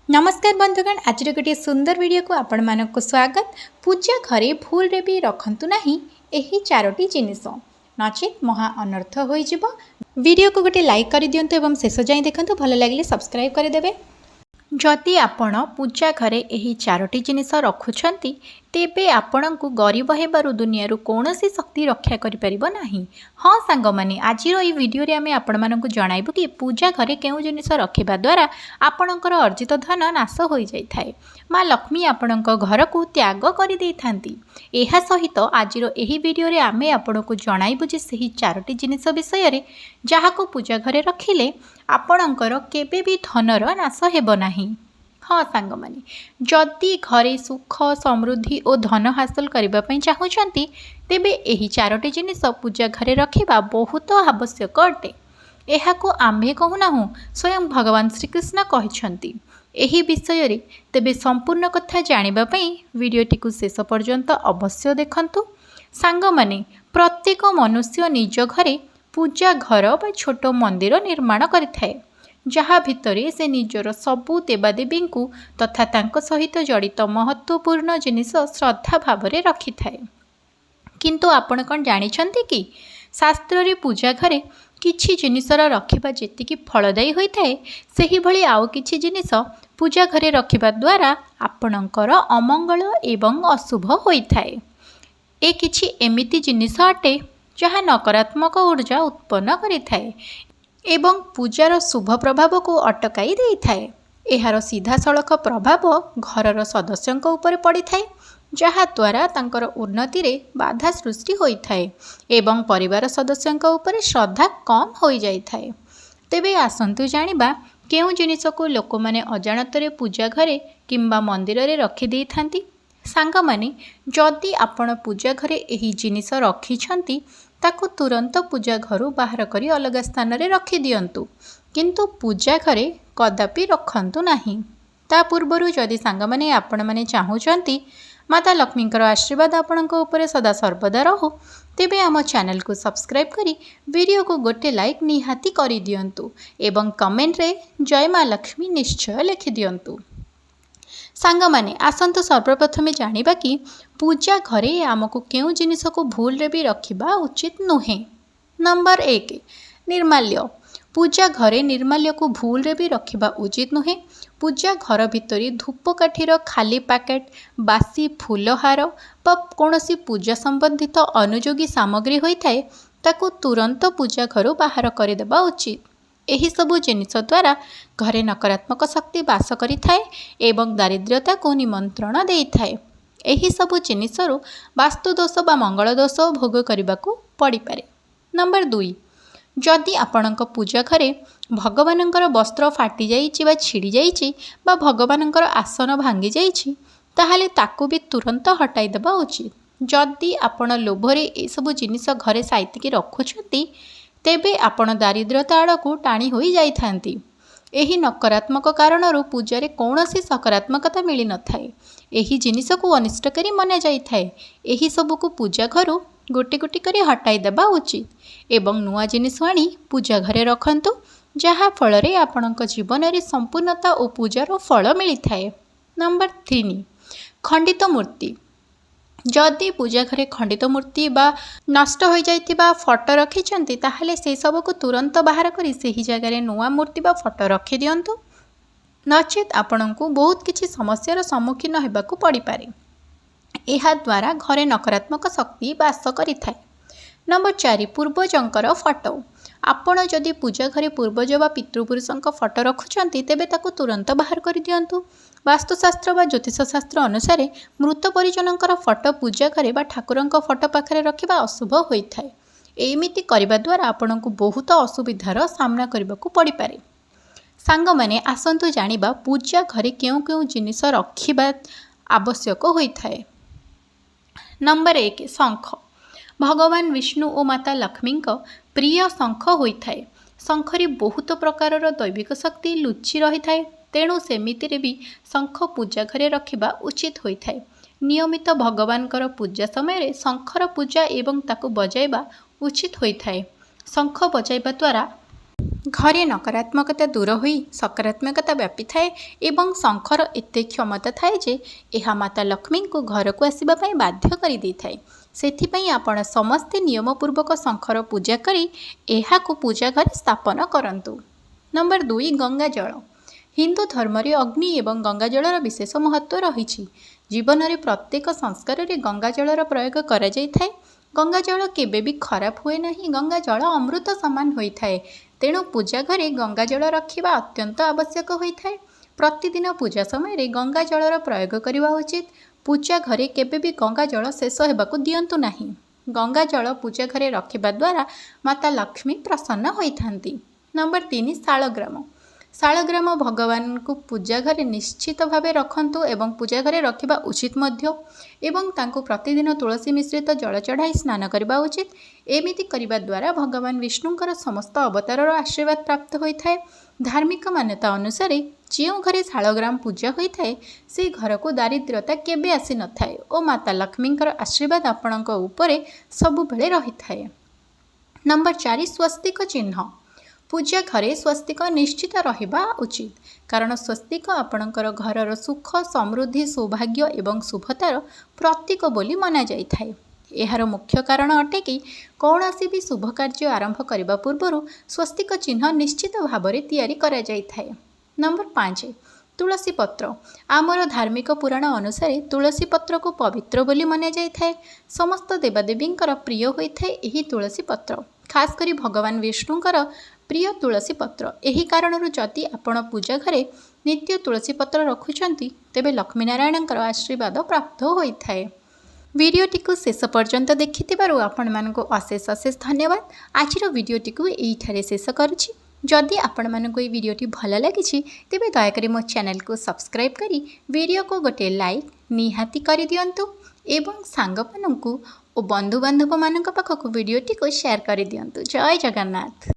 नमस्कार बंधुगण, आज गोटे सुंदर वीडियो को आपण मानक स्वागत। पूजा घरे भूल रे भी रखंतु नहीं एही चारोटी जिनिस नचेत महा अनर्थ हो। वीडियो को गोटे लाइक कर दियंतु एवं शेष जाए देखंतु, भल लगे सब्सक्राइब कर देबे। जदि आपण पूजा घरे एही चारोटी जिनिस रखुछंती तेबे आपणको गरीब हेबारु दुनिया कौन सी शक्ति रक्षा करि परिबो नाही। हाँ सांग माने, आज ये वीडियो रे आमे आपण मानकु जणाइबु कि पूजा घरे केउ जिनिस रखिबा द्वारा आपणकर अर्जित धन नाश हो जाए। माँ लक्ष्मी आपणको घर को त्याग करि देइथांती। एहा सहित आज एही वीडियो रे आमे आपणको जणाइबु जे सही चारोटी जिनिस विषय रे जाहाको पूजा घरे रखिले आपणकर केबे भी धनर नाश हेबो नाही। हाँ सांग माने, जदि घरे सुख समृद्धि और धन हासिल करने चाहूँगी तेबे एही चारोटी जिनिस पूजा घरे रखिबा बहुत आवश्यक अटे। एहाको आम्भे कहूना, स्वयं भगवान श्रीकृष्ण कहते एही विषय रे। तेबे संपूर्ण कथा जानिबा पई वीडियोटी को शेष पर्यंत अवश्य देखंतु। सांग माने, प्रत्येक मनुष्य निज घरे पूजा घर बा छोट मंदिर निर्माण करिथाए, जहाँ भितरे से निजर सबु देवादेवी को तथा तांको सहित जड़ित महत्वपूर्ण जिनिस श्रद्धा भाव में रखि थाए। किंतु आपण कौन जानिछंती कि शास्त्र रे पूजा घरे किछि जिनिसर रखिबा जेतिकी फलदायी होइथाए, सेही भली आउ किछि जिनिस पूजा घरे रखिबा द्वारा आपणकर अमंगल एवं अशुभ होइथाए। ए किछि एमिति जिनिस अटे जहाँ नकारात्मक ऊर्जा उत्पन्न करिथाए एवं पूजार शुभ प्रभाव को अटकाई देइथाए। एहार सीधा सड़क प्रभाव घरर सदस्यों उपर पड़ी थाए, जहा द्वारा तांकर उन्नति रे बाधा सृष्टि होइथाए एवं परिवार सदस्यों उपर श्रद्धा कम हो जाइथाए। तेबे आसंतु जानिबा केउ जिनिस को लोक माने अजाणତରେ पूजा घरे किंबा मंदिर रे रखि देइथांती। सांग माने, जदि आपण पूजा घरे एही जिनिस रखिछंती ताकू तुरंत पूजा घरु बाहर करी अलग स्थान रे रखि दियंतु, किंतु पूजा घरे कदापि रखंतु नाही। ता पूर्वरु जदि सांग माने आपण माने चाहूचंती माता लक्ष्मीकर आशीर्वाद आपणक ऊपर सदा सर्वदा रहु, तेबे आम चैनल को सब्सक्राइब करी वीडियो को गोटे लाइक निहाती करि दियंतु एवं कमेंट रे जय माँ लक्ष्मी निश्चय लिखि दियंतु। सांग माने, आसंतु सर्वप्रथमे जानिबा कि पूजा घरे आमको केउ जिनिस को भूल रे भी रखिबा उचित नुहे। नंबर 1, निर्माल्य। पूजा घरे निर्माल्य को भूल रे भी रखिबा उचित नुहे। पूजा घर भितरी धूपकाठीर खाली पैकेट, बासी फूलहार बा कोनोसी पूजा संबंधित अनुयोगी सामग्री होइथाए ताकू तुरंत पूजा घरु बाहर करदेबा उचित। एही सबु जिनिस द्वारा घरे नकारात्मक शक्ति बास करिथाए एवं दारिद्र्यता को निमंत्रण देइथाए। एही सबु जिनिसरु वास्तु दोष बा मंगल दोष भोग करिबाकू पड़ी पारे। नंबर 2, जदि आपणक पूजा घरे भगवानंकर वस्त्र फाटी जाइछि बा छिड़ी जाइछि बा भगवानंकर आसन भांगी जाइछि, ताहाले ताकू भी तुरंत हटाई देबा उचित। जदि आपण लोभरे ए सबु जिनिस घरे साइतिकी रखुछंती तेबे आपण दारिद्र्यता आड़कू टाणी होई जाइथांती। एही नकारात्मक कारणरू पूजारे कौनसी सकारात्मकता मिली न थाए। एही जिनिस को अनिष्टकारी मना जाइथाए। एही सबु को पूजा घरु गोटी गोटी करी हटाई देबा उचित एवं नुआ जिनिस आनी पूजा घरे रखंतु, जहा फल रे आपणक जीवन रे संपूर्णता और पूजार फल मिली थाए। नंबर 3, खंडित मूर्ति। जदि पूजा घरे खंडित मूर्ति बा नष्ट हो जाइतिबा फोटो रखिछंती ताहले से सब को तुरंत बाहर करी सही जगह रे नुआ मूर्ति बा फोटो रखि दियंतु, नचेत आपणको बहुत किछि समस्यार सम्मुखीन हेबाकू पड़ी पारे। एहा द्वारा घरे नकारात्मक शक्ति बास करिथाए। Number 4, पूर्वजंकर photo. आपण जदि पूजा घरे पूर्वज बा पितृपुरुषंक फोटो रखुछंती तेबे ताकू तुरंत बाहर कर दियंतु। वास्तुशास्त्र बा ज्योतिषशास्त्र अनुसार मृत परिजनकर फोटो पूजा घरे बा ठाकुरंक फोटो पाखरे रखिबा अशुभ होइथाए। एमिति करिबा द्वारा आपणको बहुत असुविधार सामना करबाकू पड़ी पारे। सांग माने, आसंतु जानिबा पूजा घरे केउ केउ जिनिस रखिबा आवश्यक होइथाए। नंबर 1, शंख। भगवान विष्णु और माता लक्ष्मी प्रिय शंख होइथाए। शंखरे बहुत प्रकारर दैविक शक्ति लुचि रही थाए, तेणु सेमितिरे भी शंख पूजा घरे रखिबा उचित होइथाए। नियमित भगवानकर पूजा समय शंखर पूजा एवं ताकू बजाइबा उचित होइथाए। शंख बजाइबा द्वारा घरे नकारात्मकता दूर हो सकारात्मकता व्यापी थाए एवं शंखर एते क्षमता थाए जे यह माता लक्ष्मी को घर को आसवाई बाध्य कर दे थाए। सेथिपई आपण समस्ते नियमपूर्वक शंखर पूजा करी एहाकु पूजा घर स्थापन करंतु। नंबर 2 गंगा जल। हिंदू धर्म रे अग्नि एवं गंगा जलर विशेष महत्व रही। जीवन में प्रत्येक संस्कार रे गंगा जलर प्रयोग करा जाय थाए। गंगा जल केबे भी खराब हुए नहीं। गंगा जल अमृत समान होता है। तेणु पूजा घरे गंगा जल रखा अत्यंत आवश्यक होता है। प्रतिदिन पूजा समय गंगा जलर प्रयोग करने उचित। पूजा घरे केबे भी गंगा जल शेष होगा दिंतु नहीं। गंगा जल पूजा घरे रखा द्वारा माता लक्ष्मी प्रसन्न होती। नंबर 3 शालग्राम। शालग्राम भगवान को पूजा घरे निश्चित भाव रखंतु एवं पूजा घरे रखा उचित मध्य एवं तांको प्रतिदिन तुलसी मिश्रित जल चढ़ाई स्नान करने उचित। एमिति करने द्वारा भगवान विष्णुंकर समस्त अवतारर आशीर्वाद प्राप्त होता है। धार्मिक मान्यता अनुसार जो घरे शालग्राम पूजा होता है से घर को दारिद्र्यता केबे आसी न थाए और माता लक्ष्मींकर आशीर्वाद आपणक उपरे सबुबेले रही थाए। नंबर 4 स्वस्तिक चिन्ह। पूजा घरे स्वस्तिक निश्चित रहिबा उचित कारण स्वस्तिक आपणकर घरर सुख समृद्धि सौभाग्य एवं शुभतार प्रतीक बोली मना जाय थाए। एहार मुख्य कारण अटे कि कौनसी भी शुभ कार्य आरंभ करने पूर्व स्वस्तिक चिन्ह निश्चित भाव में तैयारी करा जाय थाए। नंबर 5 तुलसी पत्र। आमर धार्मिक पुराण अनुसार तुलसी पत्र को पवित्र बोली मना जाय थाए। समस्त देवादेवींकर प्रिय होता है यही तुलसी पत्र। खास करी भगवान विष्णुंकर प्रिय तुलसी पत्र। यही कारण जदि आपण पूजा घरे नित्य तुलसी पत्र रखुचंती तेबे लक्ष्मीनारायण आशीर्वाद प्राप्त होता है। वीडियोटी को शेष पर्यंत देखिथिबारु आपण मानको अशेष अशेष धन्यवाद। आजिर वीडियोटी को एइठारे शेष करुछि। जदि आपण मानको ए वीडियोटी भल लागिछि तेबे दयाकरी मो चैनल को सब्सक्राइब करी वीडियो को गोटे लाइक निहाती करि दियंतु एवं सांगमानंकु और बंधु बांधव मानक पाखक वीडियोटी को शेयर करि दियंतु। जय जगन्नाथ।